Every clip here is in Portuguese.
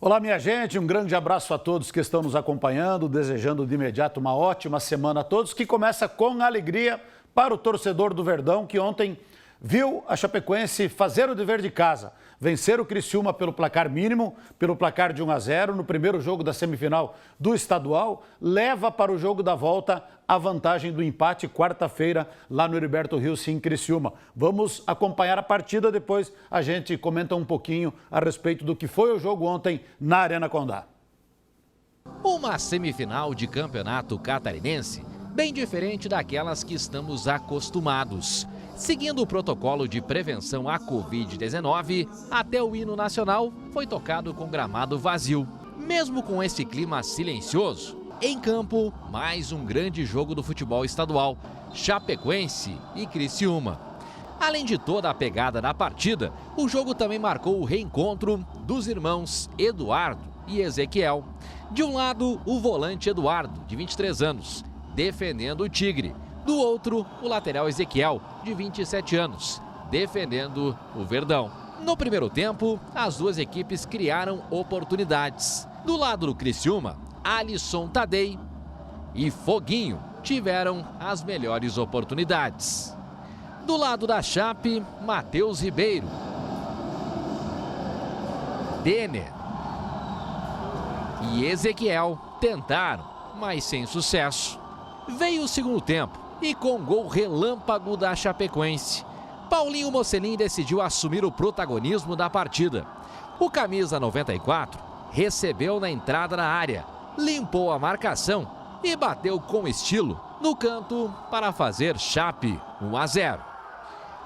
Olá, minha gente, um grande abraço a todos que estão nos acompanhando, desejando de imediato uma ótima semana a todos, que começa com alegria para o torcedor do Verdão, que ontem viu a Chapecoense fazer o dever de casa, vencer o Criciúma pelo placar mínimo, pelo placar de 1-0 no primeiro jogo da semifinal do estadual, leva para o jogo da volta a vantagem do empate quarta-feira lá no Heriberto Rios em Criciúma. Vamos acompanhar a partida, depois a gente comenta um pouquinho a respeito do que foi o jogo ontem na Arena Condá. Uma semifinal de campeonato catarinense bem diferente daquelas que estamos acostumados. Seguindo o protocolo de prevenção à Covid-19, até o hino nacional foi tocado com gramado vazio. Mesmo com esse clima silencioso, em campo, mais um grande jogo do futebol estadual, Chapecoense e Criciúma. Além de toda a pegada da partida, o jogo também marcou o reencontro dos irmãos Eduardo e Ezequiel. De um lado, o volante Eduardo, de 23 anos, defendendo o Tigre. Do outro, o lateral Ezequiel, de 27 anos, defendendo o Verdão. No primeiro tempo, as duas equipes criaram oportunidades. Do lado do Criciúma, Alisson Tadei e Foguinho tiveram as melhores oportunidades. Do lado da Chape, Matheus Ribeiro, Denner e Ezequiel tentaram, mas sem sucesso. Veio o segundo tempo e com gol relâmpago da Chapecoense, Paulinho Mocelin decidiu assumir o protagonismo da partida. O camisa 94 recebeu na entrada na área, limpou a marcação e bateu com estilo no canto para fazer Chape 1-0.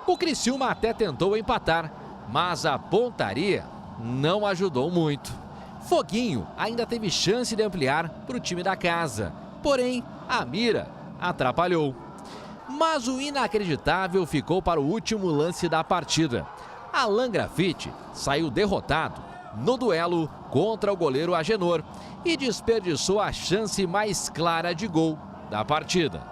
O Criciúma até tentou empatar, mas a pontaria não ajudou muito. Foguinho ainda teve chance de ampliar para o time da casa, porém a mira atrapalhou. Mas o inacreditável ficou para o último lance da partida. Alan Grafite saiu derrotado no duelo contra o goleiro Agenor e desperdiçou a chance mais clara de gol da partida.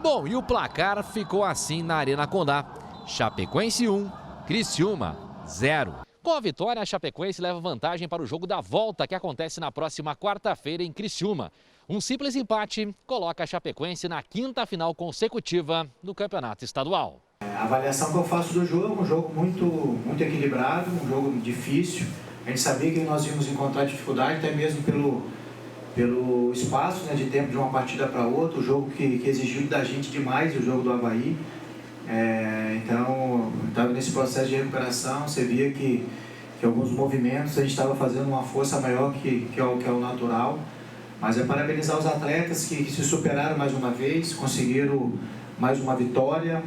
Bom, e o placar ficou assim na Arena Condá: Chapecoense 1, Criciúma 0. Com a vitória, a Chapecoense leva vantagem para o jogo da volta, que acontece na próxima quarta-feira em Criciúma. Um simples empate coloca a Chapecoense na quinta final consecutiva do campeonato estadual. A avaliação que eu faço do jogo, um jogo muito equilibrado, um jogo difícil. A gente sabia que nós íamos encontrar dificuldade, até mesmo pelo espaço, né, de tempo de uma partida para outra, o jogo que exigiu da gente demais, o jogo do Avaí. Então, estava nesse processo de recuperação, você via que alguns movimentos a gente estava fazendo uma força maior que é o natural. Mas é parabenizar os atletas que se superaram mais uma vez, conseguiram mais uma vitória.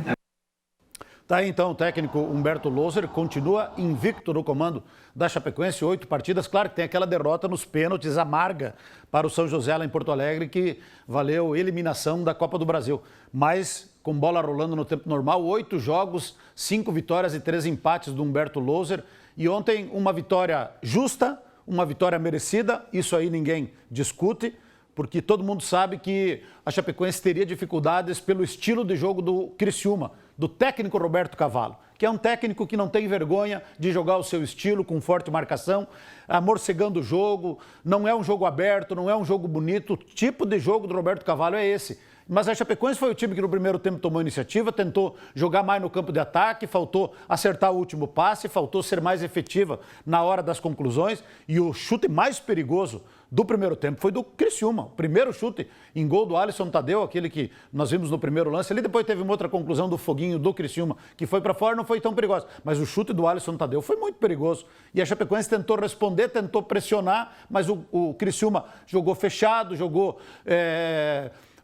Tá aí então o técnico Humberto Loser, continua invicto no comando da Chapecoense, 8 partidas. Claro que tem aquela derrota nos pênaltis amarga para o São José lá em Porto Alegre, que valeu eliminação da Copa do Brasil. Mas com bola rolando no tempo normal, 8 jogos, 5 vitórias e 3 empates do Humberto Loser. E ontem uma vitória justa, uma vitória merecida, isso aí ninguém discute, porque todo mundo sabe que a Chapecoense teria dificuldades pelo estilo de jogo do Criciúma, do técnico Roberto Cavalo, que é um técnico que não tem vergonha de jogar o seu estilo com forte marcação, amorcegando o jogo, não é um jogo aberto, não é um jogo bonito, o tipo de jogo do Roberto Cavalo é esse. Mas a Chapecoense foi o time que no primeiro tempo tomou iniciativa, tentou jogar mais no campo de ataque, faltou acertar o último passe, faltou ser mais efetiva na hora das conclusões. E o chute mais perigoso do primeiro tempo foi do Criciúma. O primeiro chute em gol do Alisson Tadeu, aquele que nós vimos no primeiro lance. Ali depois teve uma outra conclusão do Foguinho do Criciúma, que foi para fora, não foi tão perigosa. Mas o chute do Alisson Tadeu foi muito perigoso. E a Chapecoense tentou responder, tentou pressionar, mas o Criciúma jogou fechado, jogou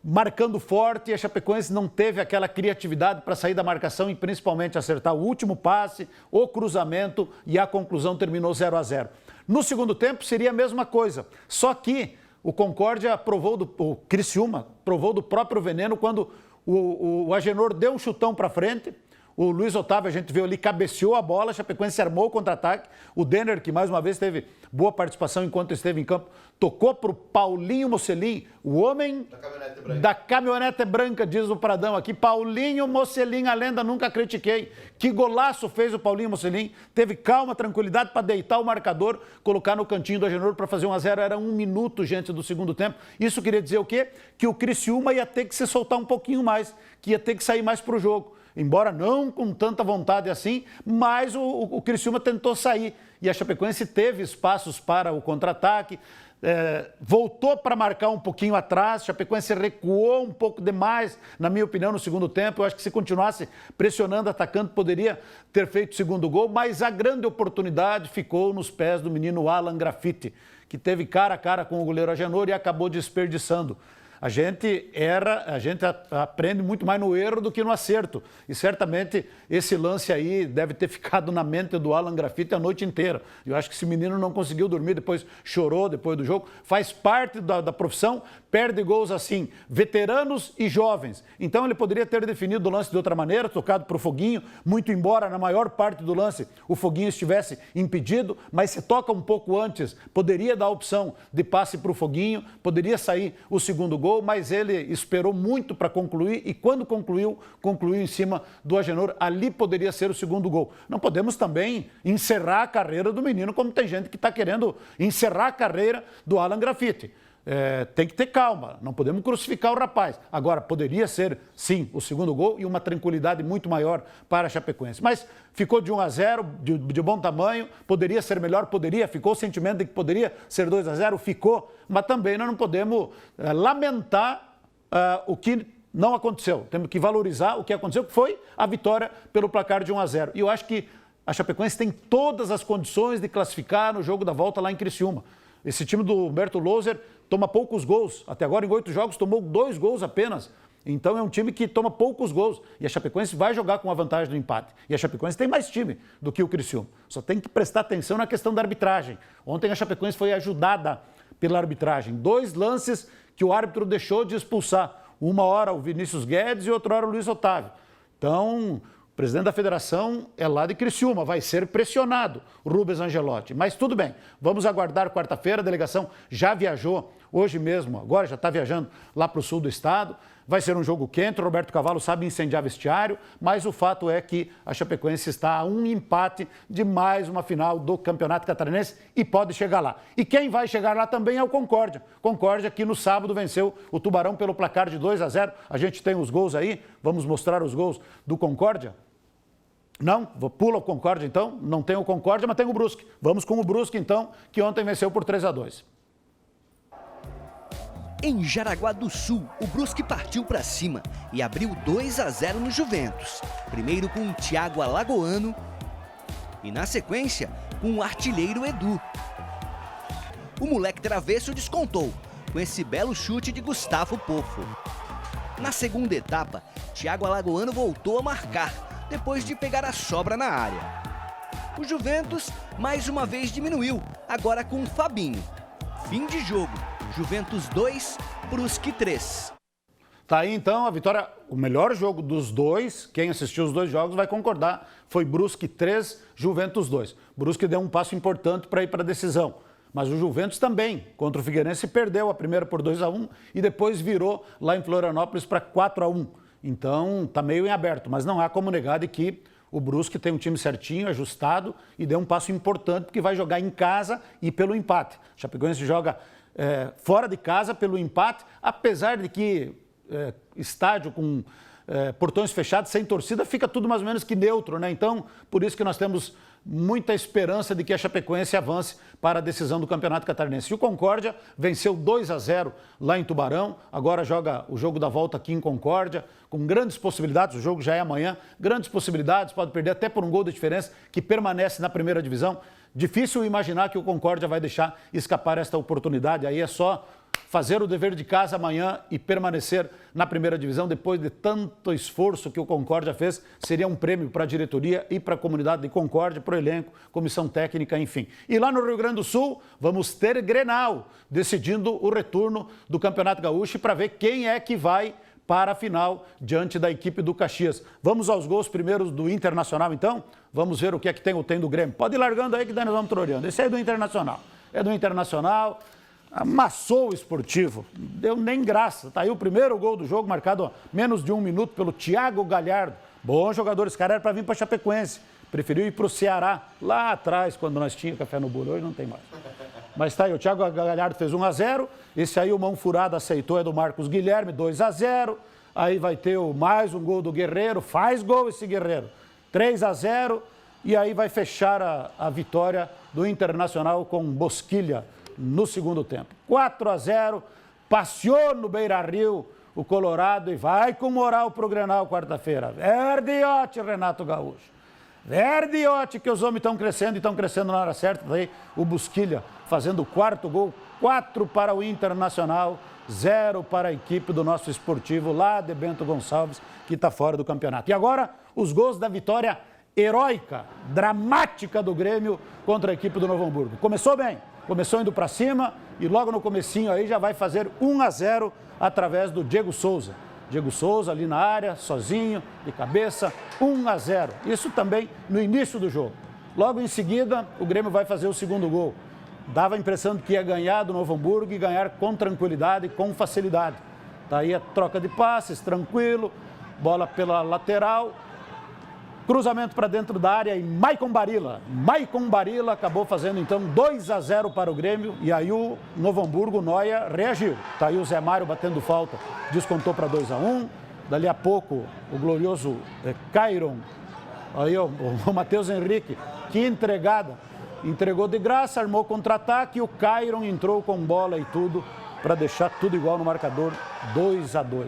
marcando forte, e a Chapecoense não teve aquela criatividade para sair da marcação e principalmente acertar o último passe, o cruzamento, e a conclusão terminou 0-0. No segundo tempo seria a mesma coisa, só que o Concórdia o Criciúma provou do próprio veneno quando o Agenor deu um chutão para frente, O Luiz Otávio, a gente viu ali, cabeceou a bola, a Chapecoense armou o contra-ataque. O Denner, que mais uma vez teve boa participação enquanto esteve em campo, tocou para o Paulinho Mocelin, o homem da caminhonete branca, diz o Pradão aqui. Paulinho Mocelin, a lenda, nunca critiquei. Que golaço fez o Paulinho Mocelin. Teve calma, tranquilidade para deitar o marcador, colocar no cantinho do Agenor para fazer 1-0. Era 1 minuto, gente, do segundo tempo. Isso queria dizer o quê? Que o Criciúma ia ter que se soltar um pouquinho mais, que ia ter que sair mais para o jogo. Embora não com tanta vontade assim, mas o Criciúma tentou sair. E a Chapecoense teve espaços para o contra-ataque, voltou para marcar um pouquinho atrás, a Chapecoense recuou um pouco demais, na minha opinião, no segundo tempo. Eu acho que se continuasse pressionando, atacando, poderia ter feito o segundo gol, mas a grande oportunidade ficou nos pés do menino Alan Graffiti, que teve cara a cara com o goleiro Agenor e acabou desperdiçando. A gente aprende muito mais no erro do que no acerto. E certamente esse lance aí deve ter ficado na mente do Alan Graffiti a noite inteira. Eu acho que esse menino não conseguiu dormir, depois chorou depois do jogo. Faz parte da profissão, perde gols assim, veteranos e jovens. Então ele poderia ter definido o lance de outra maneira, tocado para o Foguinho, muito embora na maior parte do lance o Foguinho estivesse impedido, mas se toca um pouco antes, poderia dar a opção de passe para o Foguinho, poderia sair o segundo gol, mas ele esperou muito para concluir e quando concluiu em cima do Agenor. Ali poderia ser o segundo gol. Não podemos também encerrar a carreira do menino, como tem gente que está querendo encerrar a carreira do Alan Graffiti. Tem que ter calma, não podemos crucificar o rapaz. Agora, poderia ser, sim, o segundo gol e uma tranquilidade muito maior para a Chapecoense. Mas ficou de 1-0, de bom tamanho, poderia ser melhor, ficou o sentimento de que poderia ser 2-0, ficou, mas também nós não podemos lamentar o que não aconteceu. Temos que valorizar o que aconteceu, que foi a vitória pelo placar de 1-0. E eu acho que a Chapecoense tem todas as condições de classificar no jogo da volta lá em Criciúma. Esse time do Humberto Loser toma poucos gols. Até agora, em 8 jogos, tomou 2 gols apenas. Então, é um time que toma poucos gols. E a Chapecoense vai jogar com a vantagem do empate. E a Chapecoense tem mais time do que o Criciúma. Só tem que prestar atenção na questão da arbitragem. Ontem, a Chapecoense foi ajudada pela arbitragem. 2 lances que o árbitro deixou de expulsar. Uma hora o Vinícius Guedes e outra hora o Luiz Otávio. Então, o presidente da federação é lá de Criciúma, vai ser pressionado, o Rubens Angelotti. Mas tudo bem, vamos aguardar quarta-feira, a delegação já viajou hoje mesmo, agora já está viajando lá para o sul do estado. Vai ser um jogo quente, o Roberto Cavalo sabe incendiar vestiário, mas o fato é que a Chapecoense está a um empate de mais uma final do Campeonato Catarinense e pode chegar lá. E quem vai chegar lá também é o Concórdia. Concórdia que no sábado venceu o Tubarão pelo placar de 2-0. A gente tem os gols aí, vamos mostrar os gols do Concórdia. Não? Pula o Concórdia então, não tem o Concórdia, mas tem o Brusque. Vamos com o Brusque então, que ontem venceu por 3-2. Em Jaraguá do Sul, o Brusque partiu para cima e abriu 2-0 no Juventus. Primeiro com o Thiago Alagoano e, na sequência, com o artilheiro Edu. O moleque travesso descontou com esse belo chute de Gustavo Poffo. Na segunda etapa, Thiago Alagoano voltou a marcar, depois de pegar a sobra na área. O Juventus, mais uma vez, diminuiu, agora com o Fabinho. Fim de jogo. Juventus 2, Brusque 3. Tá aí então a vitória, o melhor jogo dos dois, quem assistiu os 2 jogos vai concordar, foi Brusque 3, Juventus 2. Brusque deu um passo importante para ir para a decisão, mas o Juventus também, contra o Figueirense, perdeu a primeira por 2-1 e depois virou lá em Florianópolis para 4-1. Então tá meio em aberto, mas não há como negar de que o Brusque tem um time certinho, ajustado e deu um passo importante porque vai jogar em casa e pelo empate. O Chapecoense joga fora de casa pelo empate, apesar de que estádio com portões fechados, sem torcida, fica tudo mais ou menos que neutro, né? Então, por isso que nós temos muita esperança de que a Chapecoense avance para a decisão do Campeonato Catarinense. E o Concórdia venceu 2-0 lá em Tubarão, agora joga o jogo da volta aqui em Concórdia, com grandes possibilidades, o jogo já é amanhã, grandes possibilidades, pode perder até por um gol de diferença, que permanece na primeira divisão. Difícil imaginar que o Concórdia vai deixar escapar esta oportunidade, aí é só fazer o dever de casa amanhã e permanecer na primeira divisão depois de tanto esforço que o Concórdia fez. Seria um prêmio para a diretoria e para a comunidade de Concórdia, para o elenco, comissão técnica, enfim. E lá no Rio Grande do Sul, vamos ter Grenal, decidindo o retorno do Campeonato Gaúcho para ver quem é que vai para a final diante da equipe do Caxias. Vamos aos gols primeiros do Internacional, então? Vamos ver o que é que tem do Grêmio. Pode ir largando aí que daí nós vamos troreando. Esse aí é do Internacional. É do Internacional, amassou o Esportivo, deu nem graça. Tá aí o primeiro gol do jogo, marcado a menos de 1 minuto pelo Thiago Galhardo. Bom jogador, esse cara era para vir para Chapecoense. Preferiu ir para o Ceará, lá atrás, quando nós tínhamos café no bolo. Hoje não tem mais. Mas tá aí, o Thiago Galhardo fez 1-0. Esse aí o mão furada aceitou, é do Marcos Guilherme, 2-0. Aí vai ter mais um gol do Guerreiro, faz gol esse Guerreiro, 3-0. E aí vai fechar a vitória do Internacional com Bosquilha no segundo tempo. 4-0, passeou no Beira-Rio o Colorado e vai com moral pro Grenal quarta-feira. Verdiote, Renato Gaúcho. Verdiote, que os homens estão crescendo e estão crescendo na hora certa. Daí o Bosquilha fazendo o quarto gol, 4 para o Internacional, 0 para a equipe do nosso Esportivo lá de Bento Gonçalves, que está fora do campeonato. E agora, os gols da vitória heróica, dramática do Grêmio contra a equipe do Novo Hamburgo. Começou bem, começou indo para cima e logo no comecinho aí já vai fazer 1-0 através do Diego Souza. Diego Souza ali na área, sozinho, de cabeça, 1-0. Isso também no início do jogo. Logo em seguida, o Grêmio vai fazer o segundo gol. Dava a impressão de que ia ganhar do Novo Hamburgo e ganhar com tranquilidade e com facilidade. Tá aí a troca de passes, tranquilo, bola pela lateral, cruzamento para dentro da área e Maicon Barilla acabou fazendo então 2-0 para o Grêmio e aí o Novo Hamburgo, Noia, reagiu. Tá aí o Zé Mário batendo falta, descontou para 2-1. Dali a pouco o glorioso Cairon, aí o Matheus Henrique, que entregada, entregou de graça, armou contra-ataque e o Cairon entrou com bola e tudo para deixar tudo igual no marcador, 2-2.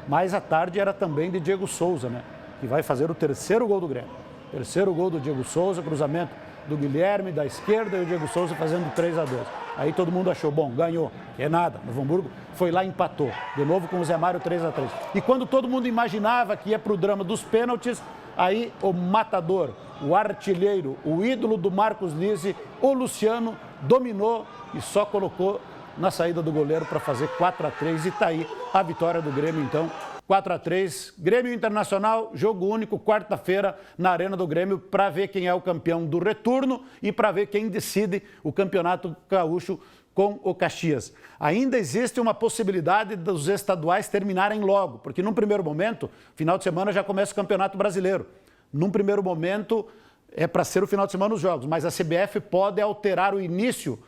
Mas a tarde era também de Diego Souza, né? Que vai fazer o terceiro gol do Grêmio. Terceiro gol do Diego Souza, cruzamento do Guilherme da esquerda e o Diego Souza fazendo 3-2. Aí todo mundo achou, bom, ganhou, que é nada. Novo Hamburgo foi lá e empatou. De novo com o Zé Mário, 3-3. E quando todo mundo imaginava que ia para o drama dos pênaltis, aí o matador, o artilheiro, o ídolo do Marcos Lise, o Luciano, dominou e só colocou na saída do goleiro para fazer 4-3. E tá aí a vitória do Grêmio, então, 4-3, Grêmio Internacional, jogo único, quarta-feira, na Arena do Grêmio, para ver quem é o campeão do retorno e para ver quem decide o Campeonato Gaúcho com o Caxias. Ainda existe uma possibilidade dos estaduais terminarem logo, porque num primeiro momento, final de semana já começa o Campeonato Brasileiro. Num primeiro momento, é para ser o final de semana os jogos, mas a CBF pode alterar o início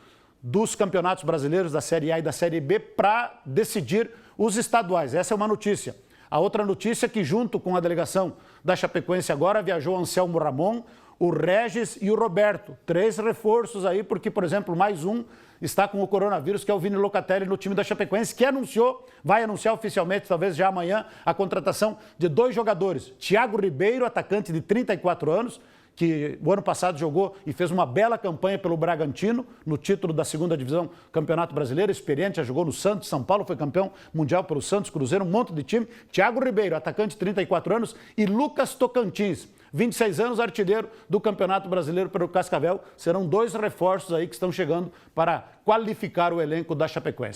dos campeonatos brasileiros, da Série A e da Série B, para decidir os estaduais. Essa é uma notícia. A outra notícia é que, junto com a delegação da Chapecoense agora, viajou Anselmo Ramon, o Regis e o Roberto. 3 reforços aí, porque, por exemplo, mais um está com o coronavírus, que é o Vini Locatelli no time da Chapecoense, que vai anunciar oficialmente, talvez já amanhã, a contratação de 2 jogadores. Thiago Ribeiro, atacante de 34 anos, que o ano passado jogou e fez uma bela campanha pelo Bragantino, no título da 2ª divisão Campeonato Brasileiro, experiente, já jogou no Santos, São Paulo foi campeão mundial pelo Santos, Cruzeiro, um monte de time. Thiago Ribeiro, atacante de 34 anos, e Lucas Tocantins, 26 anos, artilheiro do Campeonato Brasileiro pelo Cascavel. Serão 2 reforços aí que estão chegando para qualificar o elenco da Chapecoense.